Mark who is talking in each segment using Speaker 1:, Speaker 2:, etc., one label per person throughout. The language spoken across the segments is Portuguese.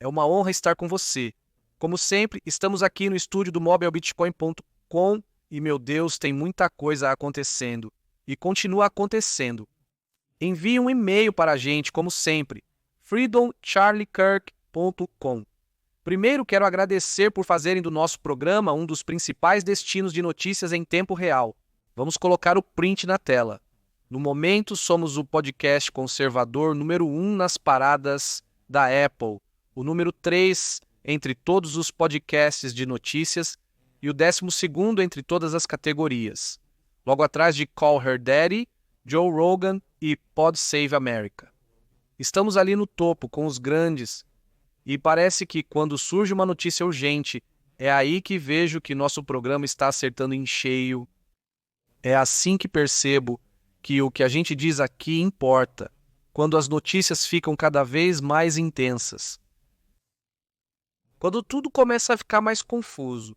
Speaker 1: É uma honra estar com você. Como sempre, estamos aqui no estúdio do mobilebitcoin.com e, meu Deus, tem muita coisa acontecendo. E continua acontecendo. Envie um e-mail para a gente, como sempre, freedomcharliekirk.com. Primeiro, quero agradecer por fazerem do nosso programa um dos principais destinos de notícias em tempo real. Vamos colocar o print na tela. No momento, somos o podcast conservador número 1 nas paradas da Apple, o número 3 entre todos os podcasts de notícias e o 12º entre todas as categorias. Logo atrás de Call Her Daddy, Joe Rogan e Pod Save America. Estamos ali no topo com os grandes e parece que quando surge uma notícia urgente, é aí que vejo que nosso programa está acertando em cheio. É assim que percebo que o que a gente diz aqui importa, quando as notícias ficam cada vez mais intensas. Quando tudo começa a ficar mais confuso,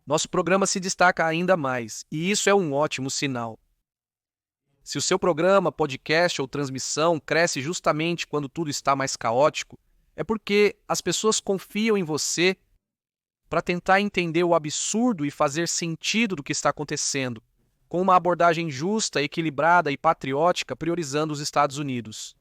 Speaker 1: nosso programa se destaca ainda mais, e isso é um ótimo sinal. Se o seu programa, podcast ou transmissão cresce justamente quando tudo está mais caótico, é porque as pessoas confiam em você para tentar entender o absurdo e fazer sentido do que está acontecendo, com uma abordagem justa, equilibrada e patriótica, priorizando os Estados Unidos.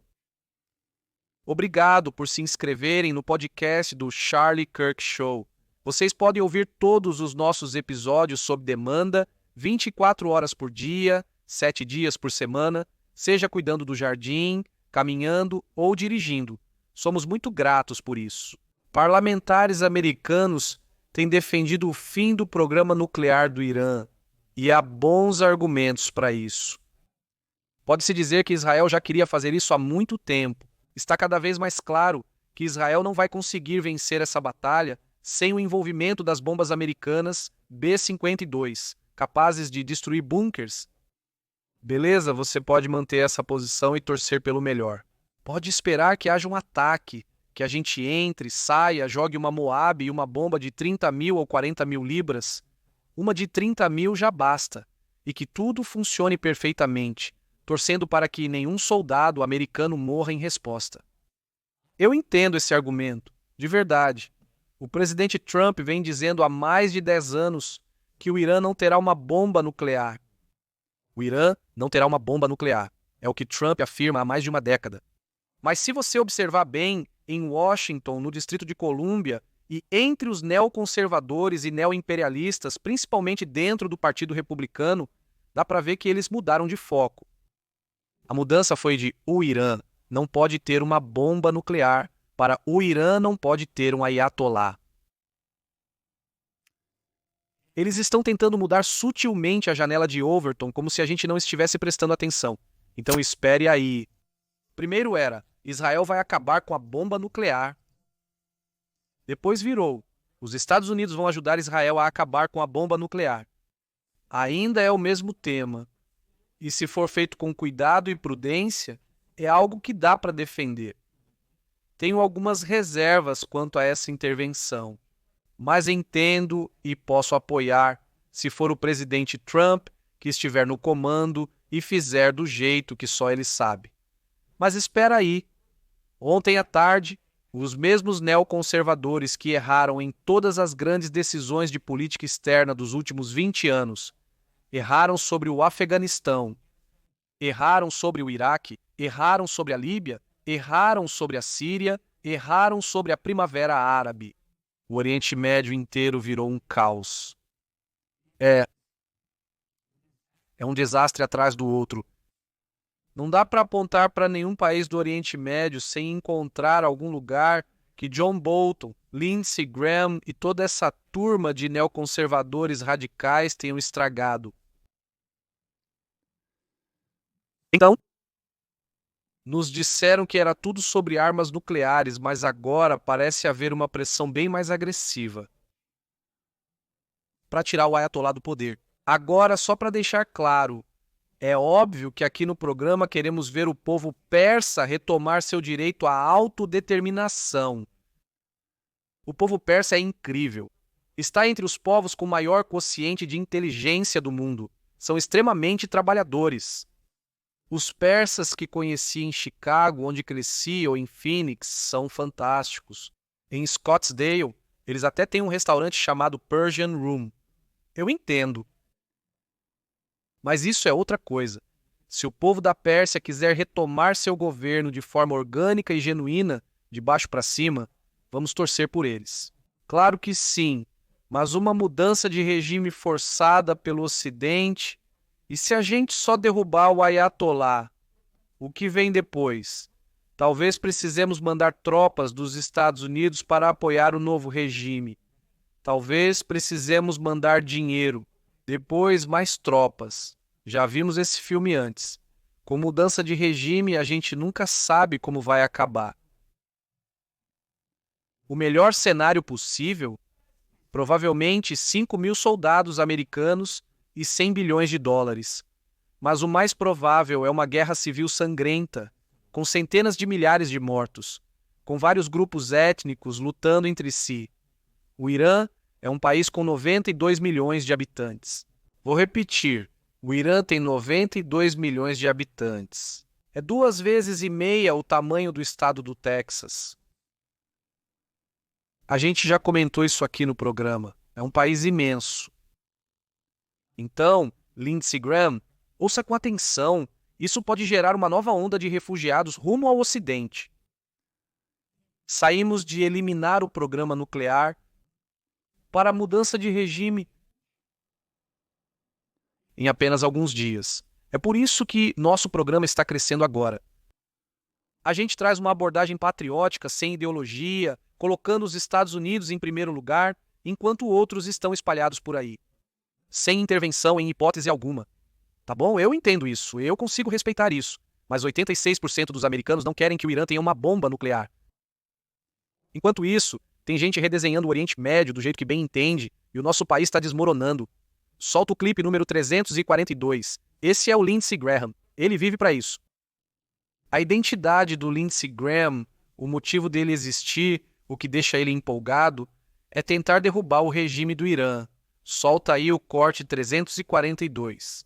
Speaker 1: Obrigado por se inscreverem no podcast do Charlie Kirk Show. Vocês podem ouvir todos os nossos episódios sob demanda, 24 horas por dia, 7 dias por semana, seja cuidando do jardim, caminhando ou dirigindo. Somos muito gratos por isso. Parlamentares americanos têm defendido o fim do programa nuclear do Irã, e há bons argumentos para isso. Pode-se dizer que Israel já queria fazer isso há muito tempo. Está cada vez mais claro que Israel não vai conseguir vencer essa batalha sem o envolvimento das bombas americanas B-52, capazes de destruir bunkers. Beleza, você pode manter essa posição e torcer pelo melhor. Pode esperar que haja um ataque, que a gente entre, saia, jogue uma Moab e uma bomba de 30 mil ou 40 mil libras. Uma de 30 mil já basta, e que tudo funcione perfeitamente, torcendo para que nenhum soldado americano morra em resposta. Eu entendo esse argumento, de verdade. O presidente Trump vem dizendo há mais de 10 anos que o Irã não terá uma bomba nuclear. O Irã não terá uma bomba nuclear. É o que Trump afirma há mais de uma década. Mas se você observar bem, em Washington, no Distrito de Colômbia, e entre os neoconservadores e neoimperialistas, principalmente dentro do Partido Republicano, dá para ver que eles mudaram de foco. A mudança foi de o Irã não pode ter uma bomba nuclear para o Irã não pode ter um ayatolá. Eles estão tentando mudar sutilmente a janela de Overton, como se a gente não estivesse prestando atenção. Então espere aí. Primeiro era, Israel vai acabar com a bomba nuclear. Depois virou, os Estados Unidos vão ajudar Israel a acabar com a bomba nuclear. Ainda é o mesmo tema. E se for feito com cuidado e prudência, é algo que dá para defender. Tenho algumas reservas quanto a essa intervenção, mas entendo e posso apoiar se for o presidente Trump que estiver no comando e fizer do jeito que só ele sabe. Mas espera aí. Ontem à tarde, os mesmos neoconservadores que erraram em todas as grandes decisões de política externa dos últimos 20 anos, erraram sobre o Afeganistão, erraram sobre o Iraque, erraram sobre a Líbia, erraram sobre a Síria, erraram sobre a Primavera Árabe. O Oriente Médio inteiro virou um caos. É um desastre atrás do outro. Não dá para apontar para nenhum país do Oriente Médio sem encontrar algum lugar que John Bolton, Lindsey Graham e toda essa turma de neoconservadores radicais tenham estragado. Então, nos disseram que era tudo sobre armas nucleares, mas agora parece haver uma pressão bem mais agressiva para tirar o Ayatollah do poder. Agora, só para deixar claro, é óbvio que aqui no programa queremos ver o povo persa retomar seu direito à autodeterminação. O povo persa é incrível. Está entre os povos com maior quociente de inteligência do mundo. São extremamente trabalhadores. Os persas que conheci em Chicago, onde cresci, ou em Phoenix, são fantásticos. Em Scottsdale, eles até têm um restaurante chamado Persian Room. Eu entendo. Mas isso é outra coisa. Se o povo da Pérsia quiser retomar seu governo de forma orgânica e genuína, de baixo para cima, vamos torcer por eles. Claro que sim, mas uma mudança de regime forçada pelo Ocidente, e se a gente só derrubar o Ayatollah, o que vem depois? Talvez precisemos mandar tropas dos Estados Unidos para apoiar o novo regime. Talvez precisemos mandar dinheiro, depois mais tropas. Já vimos esse filme antes. Com mudança de regime, a gente nunca sabe como vai acabar. O melhor cenário possível? Provavelmente 5.000 soldados americanos e 100 bilhões de dólares. Mas o mais provável é uma guerra civil sangrenta, com centenas de milhares de mortos, com vários grupos étnicos lutando entre si. O Irã é um país com 92 milhões de habitantes. Vou repetir, o Irã tem 92 milhões de habitantes. É 2,5 vezes o tamanho do estado do Texas. A gente já comentou isso aqui no programa. É um país imenso. Então, Lindsey Graham, ouça com atenção. Isso pode gerar uma nova onda de refugiados rumo ao Ocidente. Saímos de eliminar o programa nuclear para a mudança de regime em apenas alguns dias. É por isso que nosso programa está crescendo agora. A gente traz uma abordagem patriótica, sem ideologia, colocando os Estados Unidos em primeiro lugar, enquanto outros estão espalhados por aí. Sem intervenção em hipótese alguma. Tá bom? Eu entendo isso, eu consigo respeitar isso. Mas 86% dos americanos não querem que o Irã tenha uma bomba nuclear. Enquanto isso, tem gente redesenhando o Oriente Médio do jeito que bem entende, e o nosso país está desmoronando. Solta o clipe número 342. Esse é o Lindsey Graham. Ele vive para isso. A identidade do Lindsey Graham, o motivo dele existir, o que deixa ele empolgado, é tentar derrubar o regime do Irã. Solta aí o corte 342.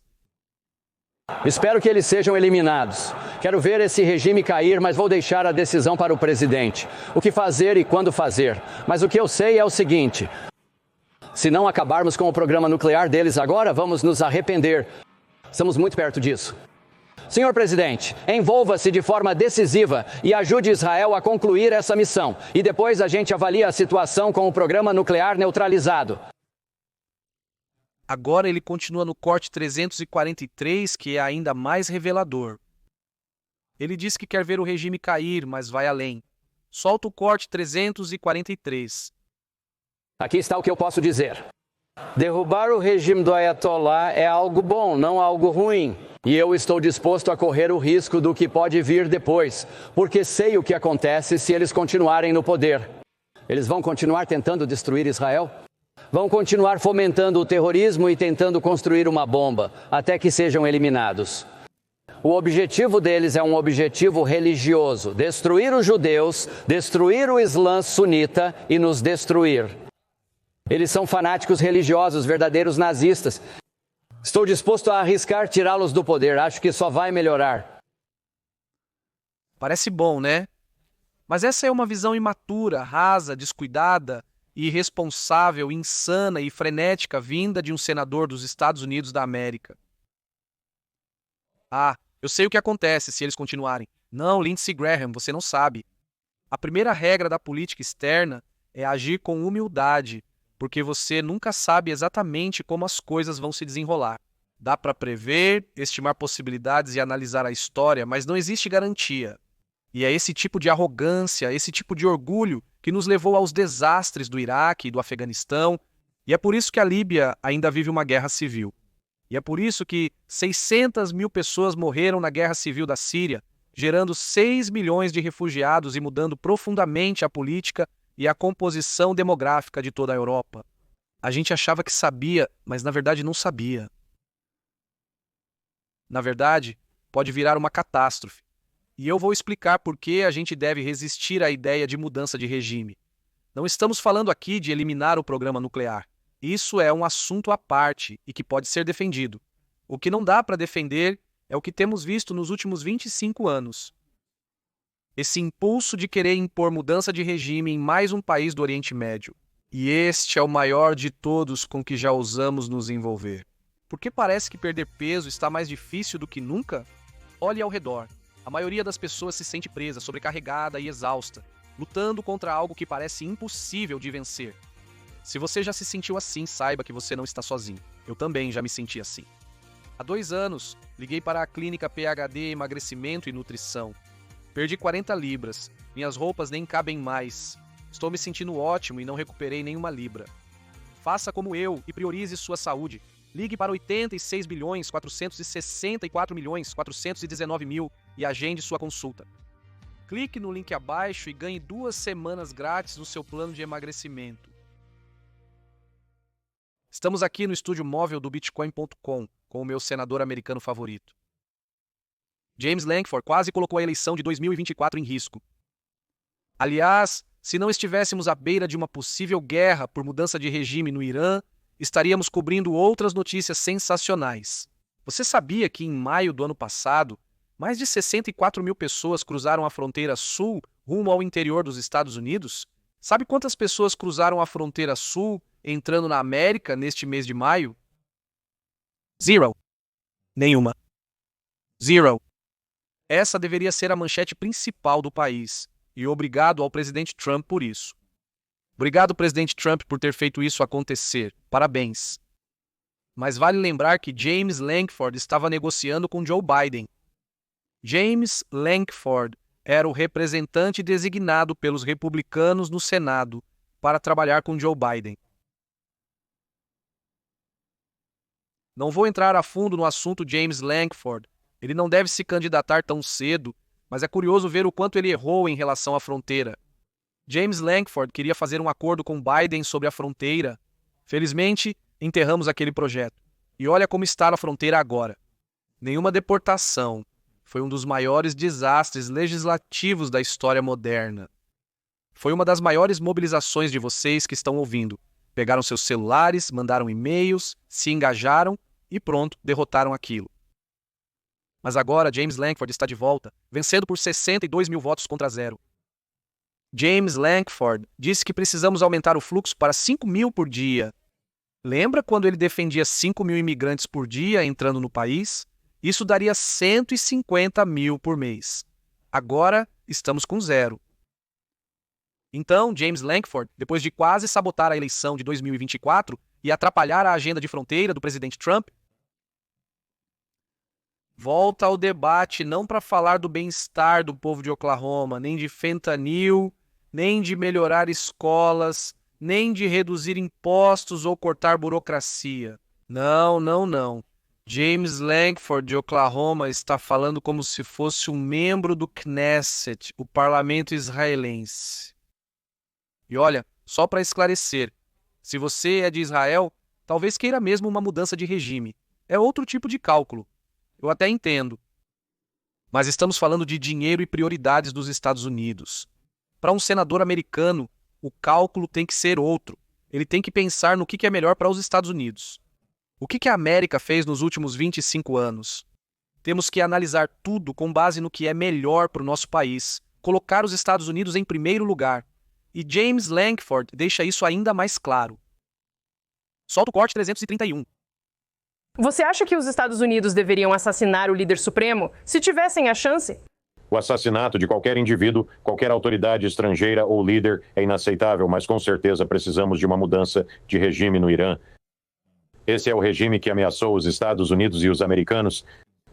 Speaker 2: Espero que eles sejam eliminados. Quero ver esse regime cair, mas vou deixar a decisão para o presidente. O que fazer e quando fazer. Mas o que eu sei é o seguinte: se não acabarmos com o programa nuclear deles agora, vamos nos arrepender. Estamos muito perto disso. Senhor presidente, envolva-se de forma decisiva e ajude Israel a concluir essa missão. E depois a gente avalia a situação com o programa nuclear neutralizado.
Speaker 1: Agora ele continua no corte 343, que é ainda mais revelador. Ele diz que quer ver o regime cair, mas vai além. Solta o corte 343.
Speaker 2: Aqui está o que eu posso dizer. Derrubar o regime do Ayatollah é algo bom, não algo ruim. E eu estou disposto a correr o risco do que pode vir depois, porque sei o que acontece se eles continuarem no poder. Eles vão continuar tentando destruir Israel? Vão continuar fomentando o terrorismo e tentando construir uma bomba, até que sejam eliminados. O objetivo deles é um objetivo religioso: destruir os judeus, destruir o Islã sunita e nos destruir. Eles são fanáticos religiosos, verdadeiros nazistas. Estou disposto a arriscar tirá-los do poder. Acho que só vai melhorar.
Speaker 1: Parece bom, né? Mas essa é uma visão imatura, rasa, descuidada, irresponsável, insana e frenética vinda de um senador dos Estados Unidos da América. Ah, eu sei o que acontece se eles continuarem. Não, Lindsey Graham, você não sabe. A primeira regra da política externa é agir com humildade, porque você nunca sabe exatamente como as coisas vão se desenrolar. Dá para prever, estimar possibilidades e analisar a história, mas não existe garantia. E é esse tipo de arrogância, esse tipo de orgulho que nos levou aos desastres do Iraque e do Afeganistão, e é por isso que a Líbia ainda vive uma guerra civil. E é por isso que 600.000 pessoas morreram na guerra civil da Síria, gerando 6 milhões de refugiados e mudando profundamente a política e a composição demográfica de toda a Europa. A gente achava que sabia, mas na verdade não sabia. Na verdade, pode virar uma catástrofe. E eu vou explicar por que a gente deve resistir à ideia de mudança de regime. Não estamos falando aqui de eliminar o programa nuclear. Isso é um assunto à parte e que pode ser defendido. O que não dá para defender é o que temos visto nos últimos 25 anos. Esse impulso de querer impor mudança de regime em mais um país do Oriente Médio. E este é o maior de todos com que já ousamos nos envolver. Por que parece que perder peso está mais difícil do que nunca? Olhe ao redor. A maioria das pessoas se sente presa, sobrecarregada e exausta, lutando contra algo que parece impossível de vencer. Se você já se sentiu assim, saiba que você não está sozinho. Eu também já me senti assim. Há 2 anos, liguei para a clínica PhD Emagrecimento e Nutrição. Perdi 40 libras. Minhas roupas nem cabem mais. Estou me sentindo ótimo e não recuperei nenhuma libra. Faça como eu e priorize sua saúde. Ligue para 86 bilhões 464 milhões 419 mil e agende sua consulta. Clique no link abaixo e ganhe 2 semanas grátis no seu plano de emagrecimento. Estamos aqui no estúdio móvel do Bitcoin.com com o meu senador americano favorito. James Lankford quase colocou a eleição de 2024 em risco. Aliás, se não estivéssemos à beira de uma possível guerra por mudança de regime no Irã, estaríamos cobrindo outras notícias sensacionais. Você sabia que em maio do ano passado, mais de 64 mil pessoas cruzaram a fronteira sul rumo ao interior dos Estados Unidos? Sabe quantas pessoas cruzaram a fronteira sul entrando na América neste mês de maio? 0. Nenhuma. 0. Essa deveria ser a manchete principal do país, e obrigado ao presidente Trump por isso. Obrigado, presidente Trump, por ter feito isso acontecer. Parabéns. Mas vale lembrar que James Lankford estava negociando com Joe Biden. James Lankford era o representante designado pelos republicanos no Senado para trabalhar com Joe Biden. Não vou entrar a fundo no assunto James Lankford. Ele não deve se candidatar tão cedo, mas é curioso ver o quanto ele errou em relação à fronteira. James Lankford queria fazer um acordo com Biden sobre a fronteira. Felizmente, enterramos aquele projeto. E olha como está a fronteira agora. Nenhuma deportação. Foi um dos maiores desastres legislativos da história moderna. Foi uma das maiores mobilizações de vocês que estão ouvindo. Pegaram seus celulares, mandaram e-mails, se engajaram e pronto, derrotaram aquilo. Mas agora James Lankford está de volta, vencendo por 62 mil votos contra 0. James Lankford disse que precisamos aumentar o fluxo para 5 mil por dia. Lembra quando ele defendia 5 mil imigrantes por dia entrando no país? Isso daria 150 mil por mês. Agora estamos com 0. Então, James Lankford, depois de quase sabotar a eleição de 2024 e atrapalhar a agenda de fronteira do presidente Trump, volta ao debate não para falar do bem-estar do povo de Oklahoma, nem de fentanil, nem de melhorar escolas, nem de reduzir impostos ou cortar burocracia. Não, não, não. James Lankford de Oklahoma está falando como se fosse um membro do Knesset, o parlamento israelense. E olha, só para esclarecer, se você é de Israel, talvez queira mesmo uma mudança de regime. É outro tipo de cálculo. Eu até entendo. Mas estamos falando de dinheiro e prioridades dos Estados Unidos. Para um senador americano, o cálculo tem que ser outro. Ele tem que pensar no que é melhor para os Estados Unidos. O que a América fez nos últimos 25 anos? Temos que analisar tudo com base no que é melhor para o nosso país, colocar os Estados Unidos em primeiro lugar. E James Lankford deixa isso ainda mais claro. Solta o corte 331.
Speaker 3: Você acha que os Estados Unidos deveriam assassinar o líder supremo se tivessem a chance?
Speaker 4: O assassinato de qualquer indivíduo, qualquer autoridade estrangeira ou líder é inaceitável, mas com certeza precisamos de uma mudança de regime no Irã. Esse é o regime que ameaçou os Estados Unidos e os americanos.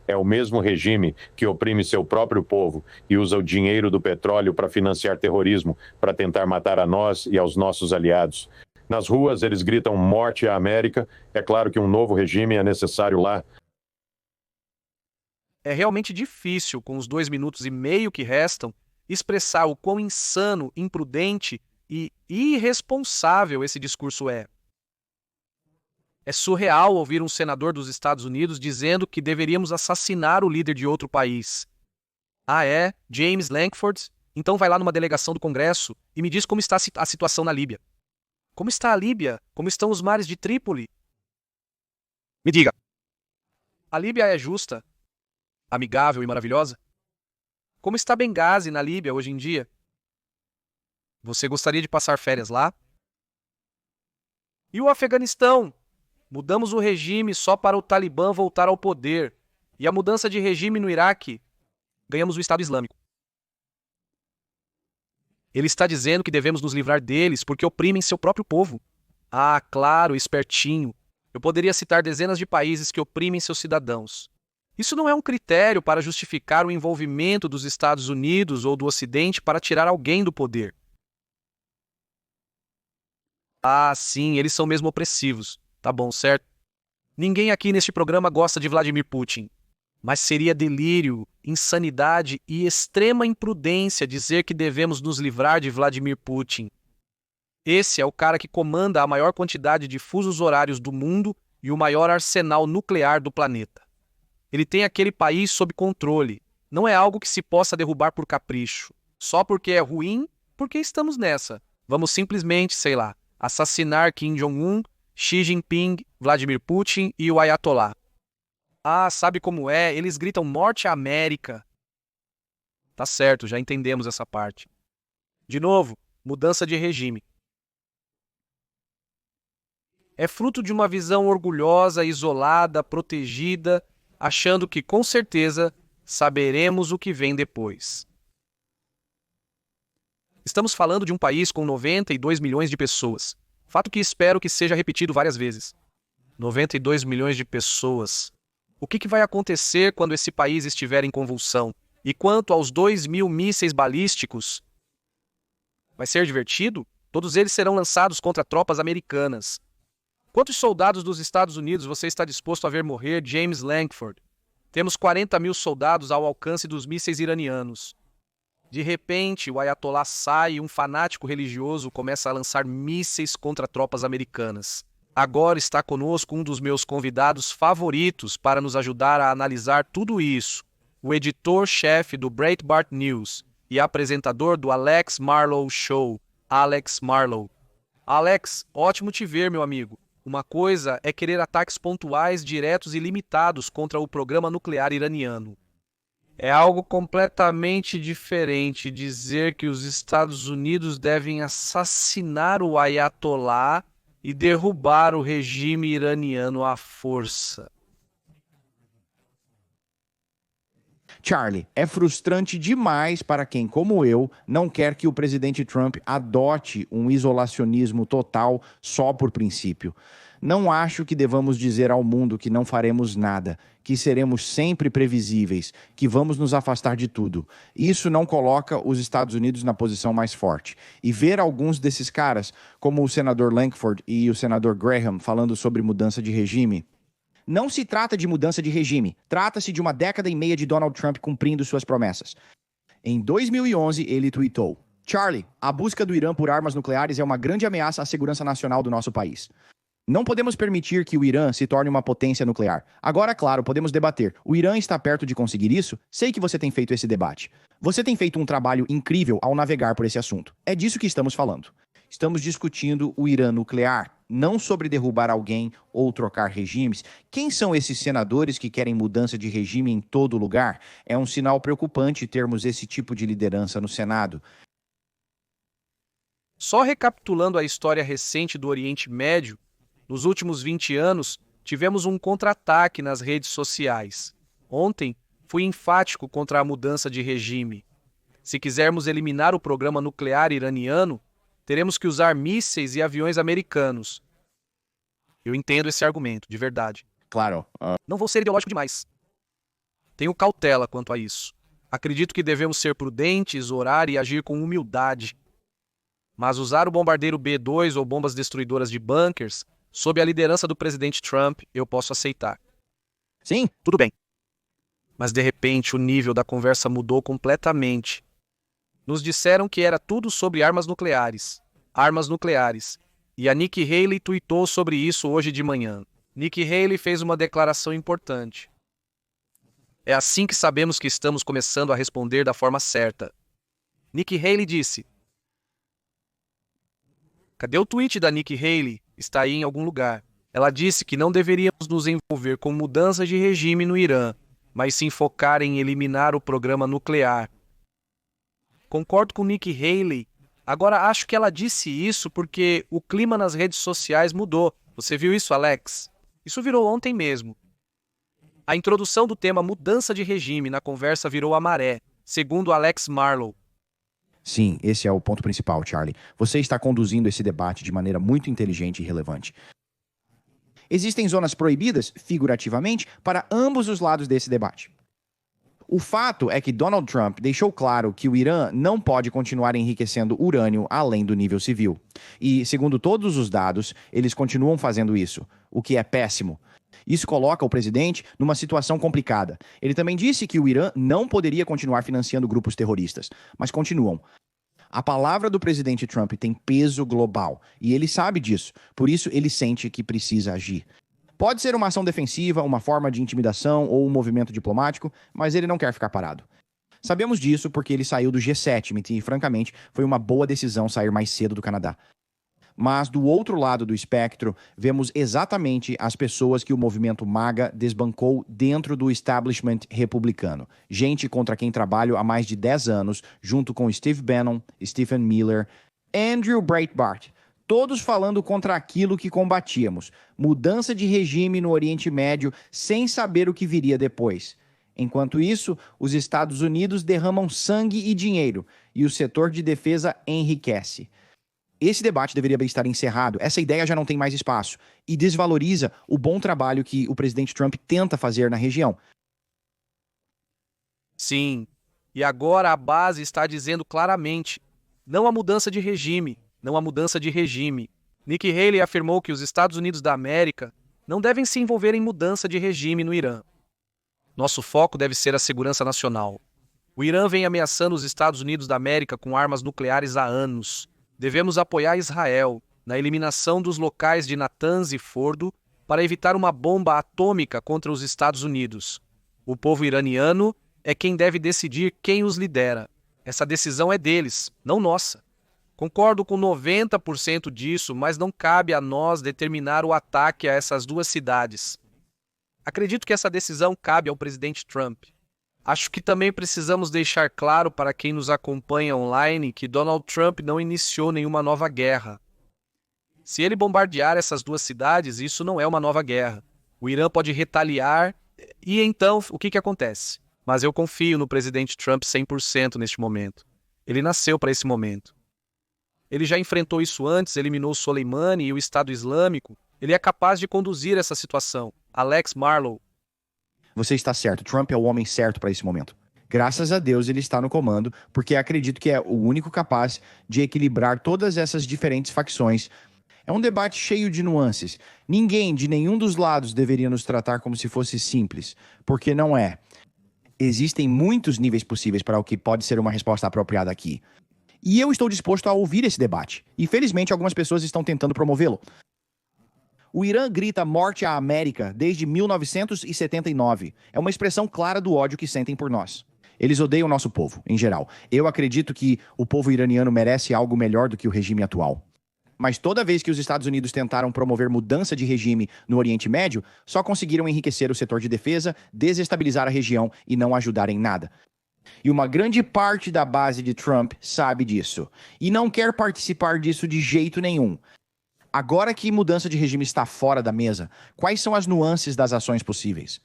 Speaker 4: É o mesmo regime que oprime seu próprio povo e usa o dinheiro do petróleo para financiar terrorismo, para tentar matar a nós e aos nossos aliados. Nas ruas, eles gritam morte à América. É claro que um novo regime é necessário lá.
Speaker 1: É realmente difícil, com os 2 minutos e meio que restam, expressar o quão insano, imprudente e irresponsável esse discurso é. É surreal ouvir um senador dos Estados Unidos dizendo que deveríamos assassinar o líder de outro país. Ah, é? James Lankford? Então vai lá numa delegação do Congresso e me diz como está a situação na Líbia. Como está a Líbia? Como estão os mares de Trípoli? Me diga. A Líbia é justa, amigável e maravilhosa? Como está Benghazi, na Líbia, hoje em dia? Você gostaria de passar férias lá? E o Afeganistão? Mudamos o regime só para o Talibã voltar ao poder. E a mudança de regime no Iraque? Ganhamos o Estado Islâmico. Ele está dizendo que devemos nos livrar deles porque oprimem seu próprio povo. Ah, claro, espertinho. Eu poderia citar dezenas de países que oprimem seus cidadãos. Isso não é um critério para justificar o envolvimento dos Estados Unidos ou do Ocidente para tirar alguém do poder. Ah, sim, eles são mesmo opressivos. Tá bom, certo? Ninguém aqui neste programa gosta de Vladimir Putin. Mas seria delírio, insanidade e extrema imprudência dizer que devemos nos livrar de Vladimir Putin. Esse é o cara que comanda a maior quantidade de fusos horários do mundo e o maior arsenal nuclear do planeta. Ele tem aquele país sob controle. Não é algo que se possa derrubar por capricho. Só porque é ruim, porque estamos nessa. Vamos simplesmente, sei lá, assassinar Kim Jong-un, Xi Jinping, Vladimir Putin e o Ayatollah. Ah, sabe como é? Eles gritam Morte à América. Tá certo, já entendemos essa parte. De novo, mudança de regime. É fruto de uma visão orgulhosa, isolada, protegida, achando que, com certeza, saberemos o que vem depois. Estamos falando de um país com 92 milhões de pessoas. Fato que espero que seja repetido várias vezes. 92 milhões de pessoas. O que vai acontecer quando esse país estiver em convulsão? E quanto aos 2.000 mísseis balísticos? Vai ser divertido? Todos eles serão lançados contra tropas americanas. Quantos soldados dos Estados Unidos você está disposto a ver morrer, James Lankford? Temos 40.000 soldados ao alcance dos mísseis iranianos. De repente, o Ayatollah sai e um fanático religioso começa a lançar mísseis contra tropas americanas. Agora está conosco um dos meus convidados favoritos para nos ajudar a analisar tudo isso, o editor-chefe do Breitbart News e apresentador do Alex Marlow Show, Alex Marlow. Alex, ótimo te ver, meu amigo. Uma coisa é querer ataques pontuais, diretos e limitados contra o programa nuclear iraniano. É algo completamente diferente dizer que os Estados Unidos devem assassinar o Ayatollah e derrubar o regime iraniano à força.
Speaker 5: Charlie, é frustrante demais para quem, como eu, não quer que o presidente Trump adote um isolacionismo total só por princípio. Não acho que devamos dizer ao mundo que não faremos nada, que seremos sempre previsíveis, que vamos nos afastar de tudo. Isso não coloca os Estados Unidos na posição mais forte. E ver alguns desses caras, como o senador Lankford e o senador Graham, falando sobre mudança de regime. Não se trata de mudança de regime, trata-se de uma década e meia de Donald Trump cumprindo suas promessas. Em 2011, ele tweetou: Charlie, a busca do Irã por armas nucleares é uma grande ameaça à segurança nacional do nosso país. Não podemos permitir que o Irã se torne uma potência nuclear. Agora, claro, podemos debater. O Irã está perto de conseguir isso? Sei que você tem feito esse debate. Você tem feito um trabalho incrível ao navegar por esse assunto. É disso que estamos falando. Estamos discutindo o Irã nuclear, não sobre derrubar alguém ou trocar regimes. Quem são esses senadores que querem mudança de regime em todo lugar? É um sinal preocupante termos esse tipo de liderança no Senado.
Speaker 1: Só recapitulando a história recente do Oriente Médio, nos últimos 20 anos, tivemos um contra-ataque nas redes sociais. Ontem, fui enfático contra a mudança de regime. Se quisermos eliminar o programa nuclear iraniano, teremos que usar mísseis e aviões americanos. Eu entendo esse argumento, de verdade.
Speaker 5: Claro.
Speaker 1: Não vou ser ideológico demais. Tenho cautela quanto a isso. Acredito que devemos ser prudentes, orar e agir com humildade. Mas usar o bombardeiro B-2 ou bombas destruidoras de bunkers sob a liderança do presidente Trump, eu posso aceitar.
Speaker 5: Sim.
Speaker 1: Tudo bem. Mas de repente o nível da conversa mudou completamente. Nos disseram que era tudo sobre armas nucleares. Armas nucleares. E a Nikki Haley tuitou sobre isso hoje de manhã. Nikki Haley fez uma declaração importante. É assim que sabemos que estamos começando a responder da forma certa. Nikki Haley disse: cadê o tweet da Nikki Haley? Está aí em algum lugar. Ela disse que não deveríamos nos envolver com mudanças de regime no Irã, mas sim focar em eliminar o programa nuclear. concordo com Nikki Haley. Agora, acho que ela disse isso porque o clima nas redes sociais mudou. Você viu isso, Alex? Isso virou ontem mesmo. A introdução do tema mudança de regime na conversa virou a maré, segundo Alex Marlow.
Speaker 5: Sim, esse é o ponto principal, Charlie. Você está conduzindo esse debate de maneira muito inteligente e relevante. Existem zonas proibidas, figurativamente, para ambos os lados desse debate. O fato é que Donald Trump deixou claro que o Irã não pode continuar enriquecendo urânio além do nível civil. E, segundo todos os dados, eles continuam fazendo isso, o que é péssimo. Isso coloca o presidente numa situação complicada. Ele também disse que o Irã não poderia continuar financiando grupos terroristas, mas continuam. A palavra do presidente Trump tem peso global, e ele sabe disso, por isso ele sente que precisa agir. Pode ser uma ação defensiva, uma forma de intimidação ou um movimento diplomático, mas ele não quer ficar parado. Sabemos disso porque ele saiu do G7 e, francamente, foi uma boa decisão sair mais cedo do Canadá. Mas, do outro lado do espectro, vemos exatamente as pessoas que o movimento MAGA desbancou dentro do establishment republicano. Gente contra quem trabalho há mais de 10 anos, junto com Steve Bannon, Stephen Miller, Andrew Breitbart, todos falando contra aquilo que combatíamos, mudança de regime no Oriente Médio sem saber o que viria depois. Enquanto isso, os Estados Unidos derramam sangue e dinheiro, e o setor de defesa enriquece. Esse debate deveria estar encerrado, essa ideia já não tem mais espaço, e desvaloriza o bom trabalho que o presidente Trump tenta fazer na região.
Speaker 1: Sim, e agora a base está dizendo claramente, não há mudança de regime, não há mudança de regime. Nikki Haley afirmou que os Estados Unidos da América não devem se envolver em mudança de regime no Irã. Nosso foco deve ser a segurança nacional. O Irã vem ameaçando os Estados Unidos da América com armas nucleares há anos. Devemos apoiar Israel na eliminação dos locais de Natanz e Fordo para evitar uma bomba atômica contra os Estados Unidos. O povo iraniano é quem deve decidir quem os lidera. Essa decisão é deles, não nossa. Concordo com 90% disso, mas não cabe a nós determinar o ataque a essas duas cidades. Acredito que essa decisão cabe ao presidente Trump. Acho que também precisamos deixar claro para quem nos acompanha online que Donald Trump não iniciou nenhuma nova guerra. Se ele bombardear essas duas cidades, isso não é uma nova guerra. O Irã pode retaliar e então o que acontece? Mas eu confio no presidente Trump 100% neste momento. Ele nasceu para esse momento. Ele já enfrentou isso antes, eliminou Soleimani e o Estado Islâmico. Ele é capaz de conduzir essa situação. Alex Marlow.
Speaker 5: Você está certo, Trump é o homem certo para esse momento. Graças a Deus ele está no comando, porque acredito que é o único capaz de equilibrar todas essas diferentes facções. É um debate cheio de nuances. Ninguém de nenhum dos lados deveria nos tratar como se fosse simples, porque não é. Existem muitos níveis possíveis para o que pode ser uma resposta apropriada aqui. E eu estou disposto a ouvir esse debate. E felizmente algumas pessoas estão tentando promovê-lo. O Irã grita morte à América desde 1979. É uma expressão clara do ódio que sentem por nós. Eles odeiam o nosso povo, em geral. Eu acredito que o povo iraniano merece algo melhor do que o regime atual. Mas toda vez que os Estados Unidos tentaram promover mudança de regime no Oriente Médio, só conseguiram enriquecer o setor de defesa, desestabilizar a região e não ajudar em nada. E uma grande parte da base de Trump sabe disso. E não quer participar disso de jeito nenhum. Agora que mudança de regime está fora da mesa, quais são as nuances das ações possíveis?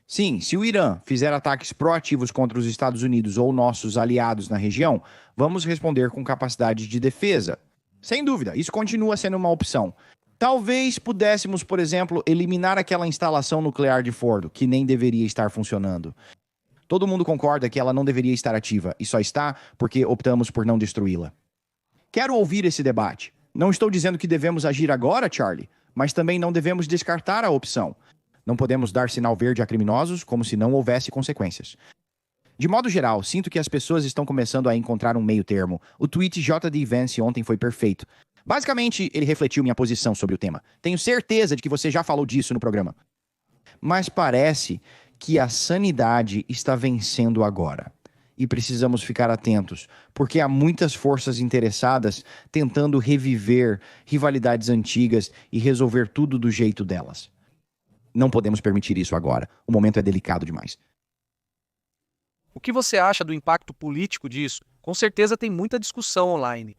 Speaker 5: Sim, se o Irã fizer ataques proativos contra os Estados Unidos ou nossos aliados na região, vamos responder com capacidade de defesa. Sem dúvida, isso continua sendo uma opção. Talvez pudéssemos, por exemplo, eliminar aquela instalação nuclear de Fordo, que nem deveria estar funcionando. Todo mundo concorda que ela não deveria estar ativa, e só está porque optamos por não destruí-la. Quero ouvir esse debate. Não estou dizendo que devemos agir agora, Charlie, mas também não devemos descartar a opção. Não podemos dar sinal verde a criminosos como se não houvesse consequências. De modo geral, sinto que as pessoas estão começando a encontrar um meio termo. O tweet J.D. Vance ontem foi perfeito. Basicamente, ele refletiu minha posição sobre o tema. Tenho certeza de que você já falou disso no programa. Mas parece que a sanidade está vencendo agora. E precisamos ficar atentos, porque há muitas forças interessadas tentando reviver rivalidades antigas e resolver tudo do jeito delas. Não podemos permitir isso agora. O momento é delicado demais.
Speaker 1: O que você acha do impacto político disso? Com certeza tem muita discussão online.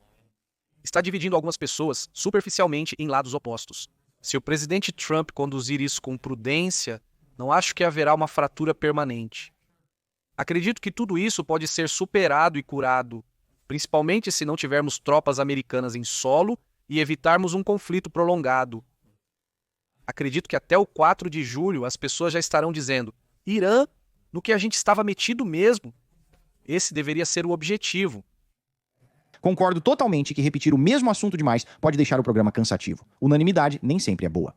Speaker 1: Está dividindo algumas pessoas superficialmente em lados opostos. Se o presidente Trump conduzir isso com prudência, não acho que haverá uma fratura permanente. Acredito que tudo isso pode ser superado e curado, principalmente se não tivermos tropas americanas em solo e evitarmos um conflito prolongado. Acredito que até o 4 de julho as pessoas já estarão dizendo: Irã, no que a gente estava metido mesmo. Esse deveria ser o objetivo.
Speaker 5: Concordo totalmente que repetir o mesmo assunto demais pode deixar o programa cansativo. Unanimidade nem sempre é boa.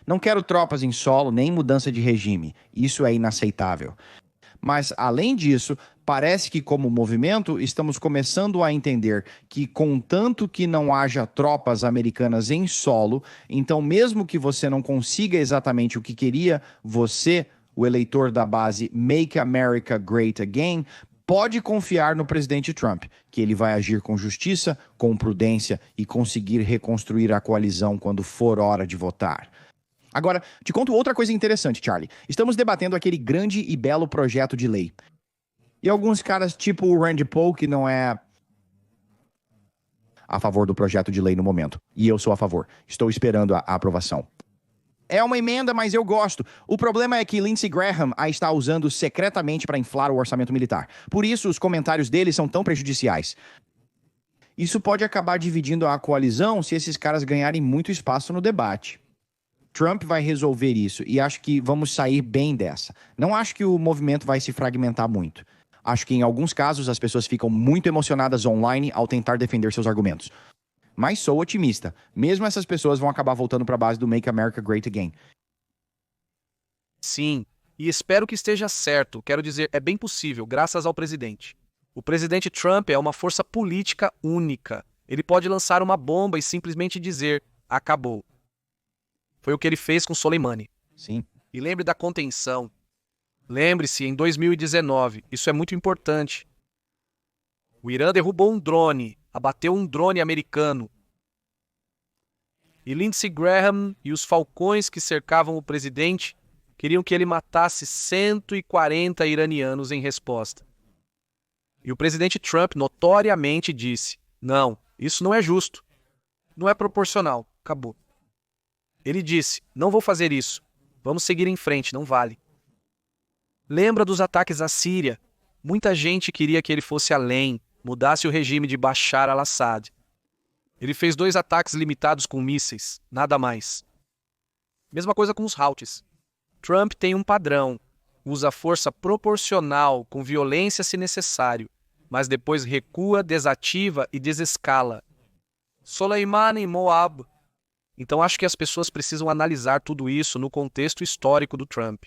Speaker 5: Não quero tropas em solo nem mudança de regime. Isso é inaceitável. Mas, além disso, parece que, como movimento, estamos começando a entender que, contanto que não haja tropas americanas em solo, então, mesmo que você não consiga exatamente o que queria, você, o eleitor da base Make America Great Again, pode confiar no presidente Trump, que ele vai agir com justiça, com prudência e conseguir reconstruir a coalizão quando for hora de votar. Agora, te conto outra coisa interessante, Charlie. Estamos debatendo aquele grande e belo projeto de lei. E alguns caras, tipo o Rand Paul, que não é a favor do projeto de lei no momento. E eu sou a favor. Estou esperando a aprovação. É uma emenda, mas eu gosto. O problema é que Lindsey Graham a está usando secretamente para inflar o orçamento militar. Por isso, os comentários dele são tão prejudiciais. Isso pode acabar dividindo a coalizão se esses caras ganharem muito espaço no debate. Trump vai resolver isso e acho que vamos sair bem dessa. Não acho que o movimento vai se fragmentar muito. Acho que em alguns casos as pessoas ficam muito emocionadas online ao tentar defender seus argumentos. Mas sou otimista. Mesmo essas pessoas vão acabar voltando para a base do Make America Great Again.
Speaker 1: Sim, e espero que esteja certo. Quero dizer, é bem possível, graças ao presidente. O presidente Trump é uma força política única. Ele pode lançar uma bomba e simplesmente dizer: acabou. Foi o que ele fez com Soleimani.
Speaker 5: Sim.
Speaker 1: E lembre da contenção. Lembre-se, em 2019, isso é muito importante. O Irã derrubou um drone, abateu um drone americano. E Lindsey Graham e os falcões que cercavam o presidente queriam que ele matasse 140 iranianos em resposta. E o presidente Trump notoriamente disse: não, isso não é justo. Não é proporcional. Acabou. Ele disse: não vou fazer isso. Vamos seguir em frente, não vale. Lembra dos ataques à Síria? Muita gente queria que ele fosse além, mudasse o regime de Bashar al-Assad. Ele fez 2 ataques limitados com mísseis, nada mais. Mesma coisa com os Houthis. Trump tem um padrão. Usa força proporcional, com violência se necessário, mas depois recua, desativa e desescala. Soleimani em Moab. Então acho que as pessoas precisam analisar tudo isso no contexto histórico do Trump.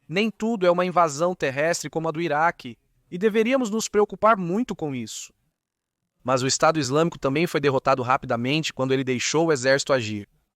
Speaker 1: Nem tudo é uma invasão terrestre como a do Iraque, e deveríamos nos preocupar muito com isso. Mas o Estado Islâmico também foi derrotado rapidamente quando ele deixou o exército agir.